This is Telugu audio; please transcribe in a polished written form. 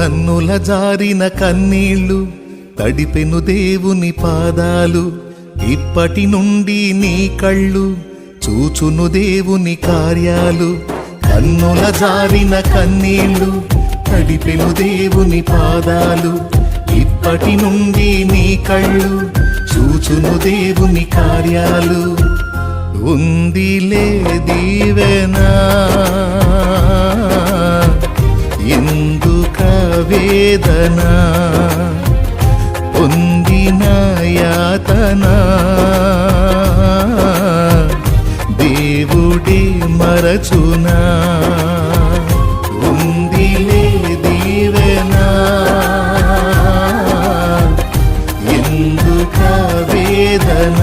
కన్నుల జారిన కన్నీళ్ళు తడిపెను దేవుని పాదాలు. ఇప్పటి నుండి నీ కళ్ళు చూచును దేవుని కార్యాలు. కన్నుల జారిన కన్నీళ్ళు తడిపెను దేవుని పాదాలు. ఇప్పటి నుండి నీ కళ్ళు చూచును దేవుని కార్యాలు. ఉందిలే దీవెనా ఎందుక వేదన, పొందిన యాతన దేవుడే మరచునా. ఉందిలే దీవెనా ఎందుక వేదన.